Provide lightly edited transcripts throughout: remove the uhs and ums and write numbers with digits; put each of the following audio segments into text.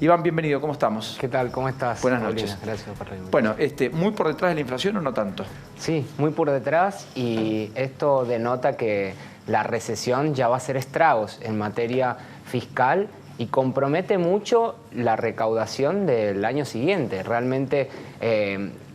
Iván, bienvenido, ¿cómo estamos? ¿Qué tal? ¿Cómo estás? Buenas Paulina? noches. Gracias por la invitación. Bueno, ¿muy por detrás de la inflación o no tanto? Sí, muy por detrás, y esto denota que la recesión ya va a hacer estragos en materia fiscal y compromete mucho la recaudación del año siguiente. Realmente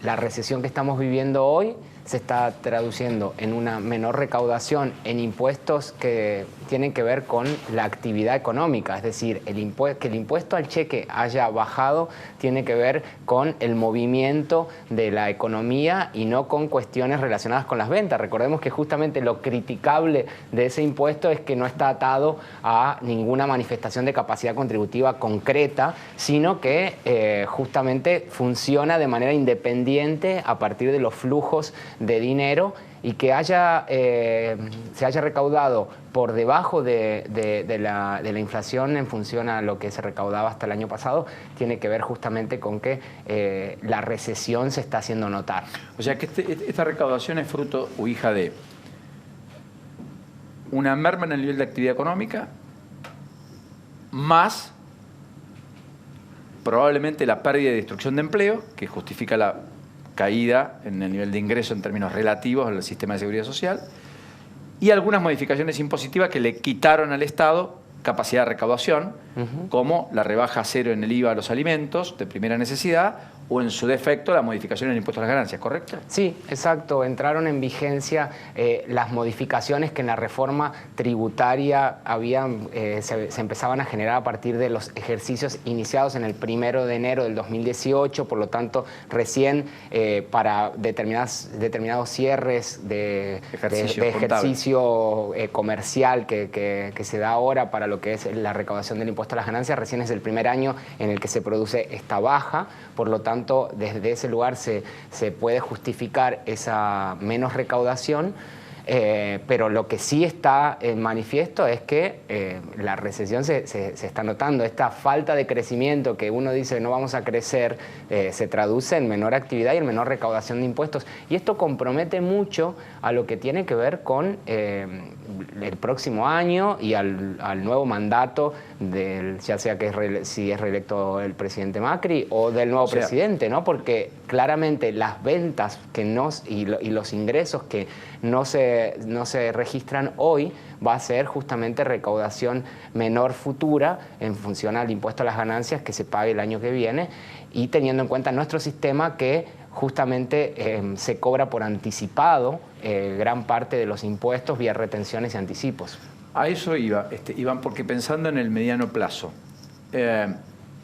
la recesión que estamos viviendo hoy se está traduciendo en una menor recaudación en impuestos que tienen que ver con la actividad económica. Es decir, que el impuesto al cheque haya bajado tiene que ver con el movimiento de la economía y no con cuestiones relacionadas con las ventas. Recordemos que justamente lo criticable de ese impuesto es que no está atado a ninguna manifestación de capacidad contributiva concreta, sino que justamente funciona de manera independiente a partir de los flujos de dinero, y que se haya recaudado por debajo de la inflación en función a lo que se recaudaba hasta el año pasado, tiene que ver justamente con que la recesión se está haciendo notar. O sea que esta recaudación es fruto o hija de una merma en el nivel de actividad económica, más probablemente la pérdida y destrucción de empleo, que justifica la caída en el nivel de ingreso en términos relativos al sistema de seguridad social, y algunas modificaciones impositivas que le quitaron al Estado capacidad de recaudación, como la rebaja cero en el IVA a los alimentos de primera necesidad, o en su defecto la modificación en el impuesto a las ganancias, ¿correcto? Sí, exacto. Entraron en vigencia las modificaciones que en la reforma tributaria se empezaban a generar a partir de los ejercicios iniciados en el 1 de enero del 2018, por lo tanto, recién para determinados cierres de ejercicio comercial que se da ahora para lo que es la recaudación del impuesto a las ganancias, recién es el primer año en el que se produce esta baja. Por lo tanto, desde ese lugar se puede justificar esa menos recaudación, pero lo que sí está en manifiesto es que la recesión se está notando. Esta falta de crecimiento que uno dice no vamos a crecer, se traduce en menor actividad y en menor recaudación de impuestos. Y esto compromete mucho a lo que tiene que ver con el próximo año y al nuevo mandato, ya sea si es reelecto el presidente Macri o del nuevo presidente, ¿no? Porque claramente las ventas y los ingresos que no se registran hoy va a ser justamente recaudación menor futura en función al impuesto a las ganancias que se pague el año que viene, y teniendo en cuenta nuestro sistema que justamente se cobra por anticipado gran parte de los impuestos vía retenciones y anticipos. A eso iba, Iván, porque pensando en el mediano plazo,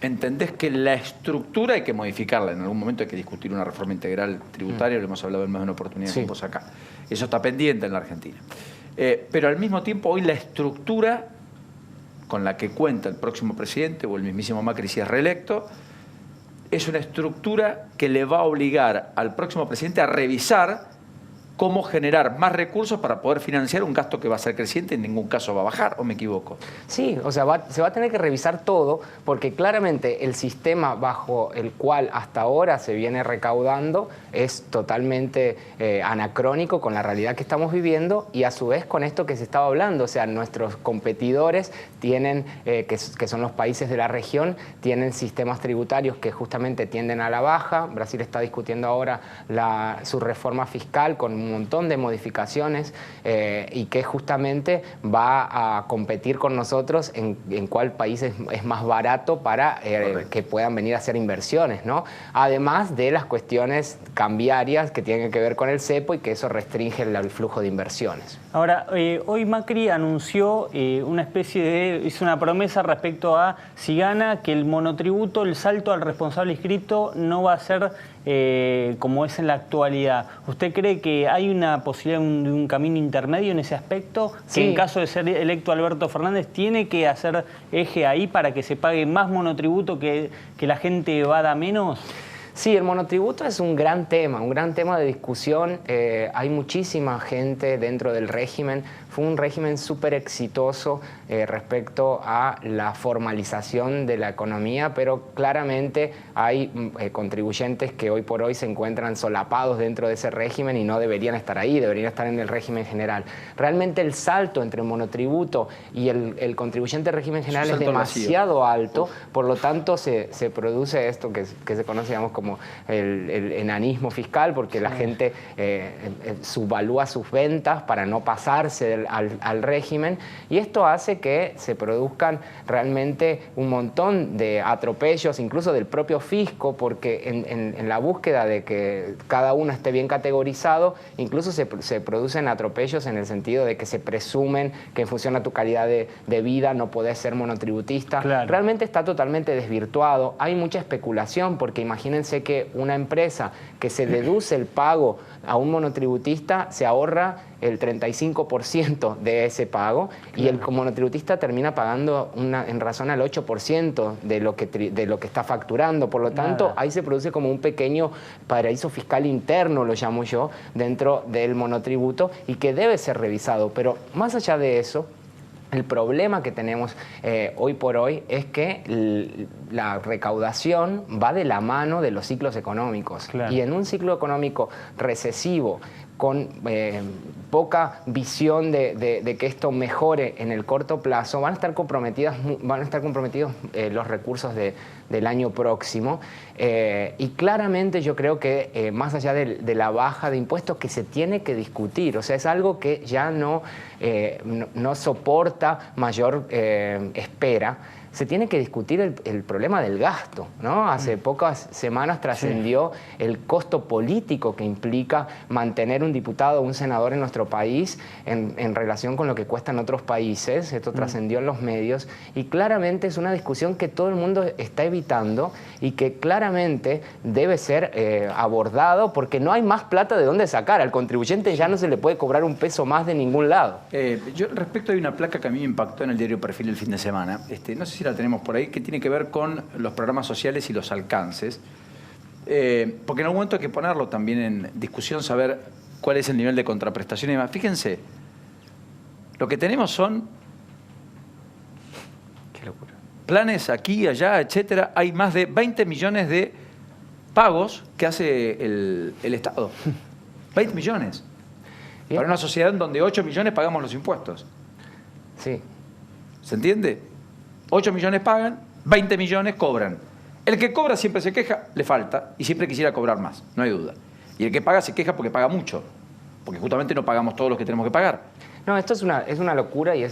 ¿entendés que la estructura hay que modificarla? En algún momento hay que discutir una reforma integral tributaria, lo hemos hablado en más de una oportunidad con vos acá. Eso está pendiente en la Argentina. Pero al mismo tiempo hoy la estructura con la que cuenta el próximo presidente o el mismísimo Macri si es reelecto, es una estructura que le va a obligar al próximo presidente a revisar cómo generar más recursos para poder financiar un gasto que va a ser creciente y en ningún caso va a bajar, ¿o me equivoco? Sí, o sea, se va a tener que revisar todo, porque claramente el sistema bajo el cual hasta ahora se viene recaudando es totalmente anacrónico con la realidad que estamos viviendo, y a su vez con esto que se estaba hablando. O sea, nuestros competidores tienen, que son los países de la región, tienen sistemas tributarios que justamente tienden a la baja. Brasil está discutiendo ahora su reforma fiscal con un montón de modificaciones y que justamente va a competir con nosotros en cuál país es más barato para que puedan venir a hacer inversiones, ¿no? Además de las cuestiones cambiarias que tienen que ver con el cepo y que eso restringe el flujo de inversiones. Ahora, hoy Macri anunció hizo una promesa respecto a, si gana, que el monotributo, el salto al responsable inscrito no va a ser como es en la actualidad. ¿Usted cree que hay una posibilidad de un camino intermedio en ese aspecto? Sí. Que en caso de ser electo Alberto Fernández tiene que hacer eje ahí para que se pague más monotributo, que la gente evada menos. Sí, el monotributo es un gran tema de discusión. Hay muchísima gente dentro del régimen fue un régimen súper exitoso respecto a la formalización de la economía, pero claramente hay contribuyentes que hoy por hoy se encuentran solapados dentro de ese régimen y no deberían estar ahí, deberían estar en el régimen general. Realmente el salto entre monotributo y el contribuyente del régimen general es demasiado alto, por lo tanto se produce esto que se conoce, digamos, como el enanismo fiscal, porque la gente subvalúa sus ventas para no pasarse al régimen, y esto hace que se produzcan realmente un montón de atropellos, incluso del propio fisco, porque en la búsqueda de que cada uno esté bien categorizado, incluso se producen atropellos en el sentido de que se presumen que en función a tu calidad de vida no podés ser monotributista. Claro. Realmente está totalmente desvirtuado. Hay mucha especulación, porque imagínense que una empresa que se deduce el pago a un monotributista se ahorra el 35% de ese pago, claro, y el monotributista termina pagando en razón al 8% de lo que está facturando. Por lo tanto, nada, ahí se produce como un pequeño paraíso fiscal interno, lo llamo yo, dentro del monotributo, y que debe ser revisado. Pero más allá de eso, el problema que tenemos hoy por hoy es que la recaudación va de la mano de los ciclos económicos. Claro. Y en un ciclo económico recesivo, con poca visión de que esto mejore en el corto plazo, van a estar comprometidos los recursos del año próximo. Y claramente yo creo que más allá de la baja de impuestos, que se tiene que discutir, o sea, es algo que ya no soporta mayor espera. Se tiene que discutir el problema del gasto, ¿no? Hace pocas semanas trascendió el costo político que implica mantener un diputado o un senador en nuestro país en relación con lo que cuesta en otros países. Esto trascendió en los medios, y claramente es una discusión que todo el mundo está evitando y que claramente debe ser abordado, porque no hay más plata de dónde sacar. Al contribuyente ya no se le puede cobrar un peso más de ningún lado. Yo respecto, hay una placa que a mí me impactó en el diario Perfil el fin de semana. No sé si la tenemos por ahí, que tiene que ver con los programas sociales y los alcances, porque en algún momento hay que ponerlo también en discusión, saber cuál es el nivel de contraprestación y demás. Fíjense, lo que tenemos son Qué locura. Planes aquí, allá, etcétera. Hay más de 20 millones de pagos que hace el Estado. 20 millones. ¿Bien? Para una sociedad en donde 8 millones pagamos los impuestos. Sí. ¿Se entiende? 8 millones pagan, 20 millones cobran. El que cobra siempre se queja, le falta, y siempre quisiera cobrar más, no hay duda. Y el que paga se queja porque paga mucho, porque justamente no pagamos todos los que tenemos que pagar. No, esto es una locura y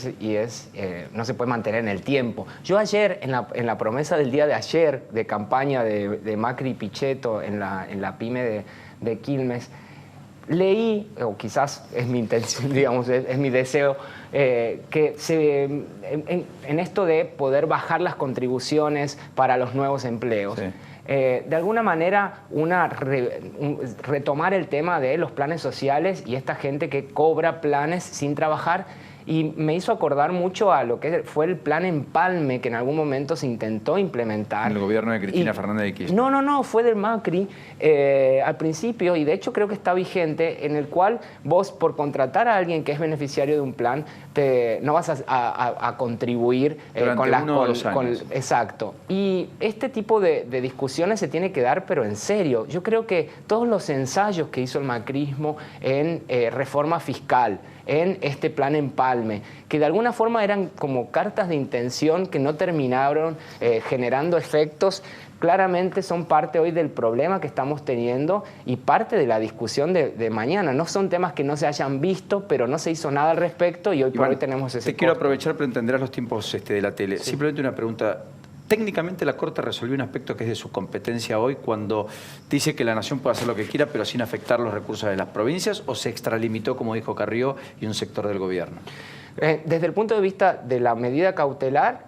no se puede mantener en el tiempo. Yo ayer, en la promesa del día de ayer, de campaña de Macri y Pichetto en la pyme de Quilmes, leí, o quizás es mi intención, digamos, es mi deseo, que en esto de poder bajar las contribuciones para los nuevos empleos, sí, de alguna manera retomar el tema de los planes sociales y esta gente que cobra planes sin trabajar. Y me hizo acordar mucho a lo que fue el plan Empalme, que en algún momento se intentó implementar. En el gobierno de Cristina Fernández de Kirchner. No, fue del Macri al principio, y de hecho creo que está vigente, en el cual vos, por contratar a alguien que es beneficiario de un plan, no vas a contribuir con las... 1 o 2 años. Exacto. Y este tipo de discusiones se tiene que dar, pero en serio. Yo creo que todos los ensayos que hizo el macrismo en reforma fiscal, en este plan Empalme, que de alguna forma eran como cartas de intención que no terminaron generando efectos, claramente son parte hoy del problema que estamos teniendo y parte de la discusión de mañana. No son temas que no se hayan visto, pero no se hizo nada al respecto, y hoy por hoy tenemos ese quiero aprovechar, pero entenderás los tiempos de la tele. Sí. Simplemente una pregunta. Técnicamente la Corte resolvió un aspecto que es de su competencia hoy, cuando dice que la Nación puede hacer lo que quiera, pero sin afectar los recursos de las provincias, ¿o se extralimitó, como dijo Carrió, y un sector del gobierno? Desde el punto de vista de la medida cautelar,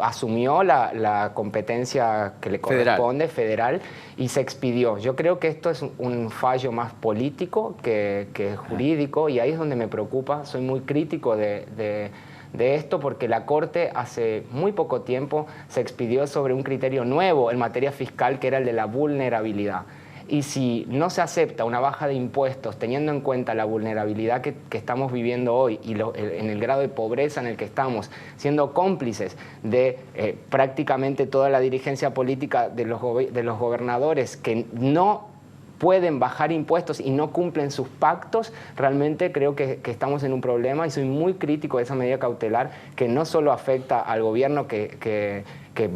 asumió la competencia que le corresponde, federal, y se expidió. Yo creo que esto es un fallo más político que jurídico, y ahí es donde me preocupa. Soy muy crítico de esto, porque la Corte hace muy poco tiempo se expidió sobre un criterio nuevo en materia fiscal, que era el de la vulnerabilidad. Y si no se acepta una baja de impuestos, teniendo en cuenta la vulnerabilidad que estamos viviendo hoy y en el grado de pobreza en el que estamos, siendo cómplices de prácticamente toda la dirigencia política de los gobernadores que no pueden bajar impuestos y no cumplen sus pactos, realmente creo que estamos en un problema y soy muy crítico de esa medida cautelar que no solo afecta al gobierno que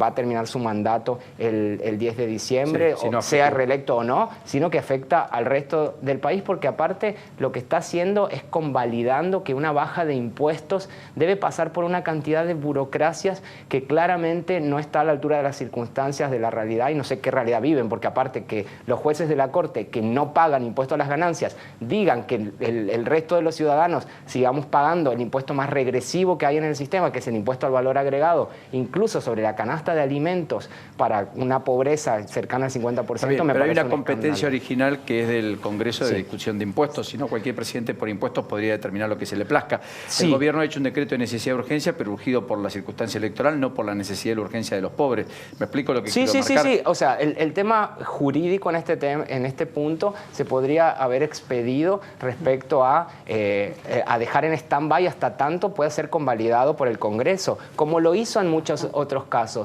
va a terminar su mandato el 10 de diciembre, sí, o sea reelecto o no, sino que afecta al resto del país, porque aparte lo que está haciendo es convalidando que una baja de impuestos debe pasar por una cantidad de burocracias que claramente no está a la altura de las circunstancias de la realidad y no sé qué realidad viven, porque aparte que los jueces de la Corte que no pagan impuesto a las ganancias digan que el resto de los ciudadanos sigamos pagando el impuesto más regresivo que hay en el sistema, que es el impuesto al valor agregado, incluso sobre la canasta de alimentos para una pobreza cercana al 50%. Bien, pero hay una competencia original que es del Congreso de discusión de impuestos, si no cualquier presidente por impuestos podría determinar lo que se le plazca. El gobierno ha hecho un decreto de necesidad de urgencia, pero urgido por la circunstancia electoral, no por la necesidad y la urgencia de los pobres. ¿Me explico lo que quiero marcar? Sí. O sea, el tema jurídico en este punto se podría haber expedido respecto a dejar en stand-by hasta tanto pueda ser convalidado por el Congreso, como lo hizo en muchos otros casos.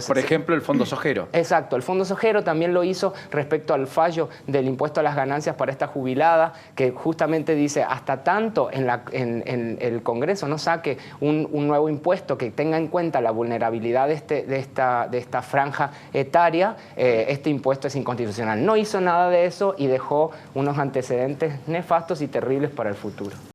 Por ejemplo, el Fondo Sojero. Exacto, el Fondo Sojero también lo hizo respecto al fallo del impuesto a las ganancias para esta jubilada, que justamente dice, hasta tanto en el Congreso no saque un nuevo impuesto que tenga en cuenta la vulnerabilidad de esta franja etaria, este impuesto es inconstitucional. No hizo nada de eso y dejó unos antecedentes nefastos y terribles para el futuro.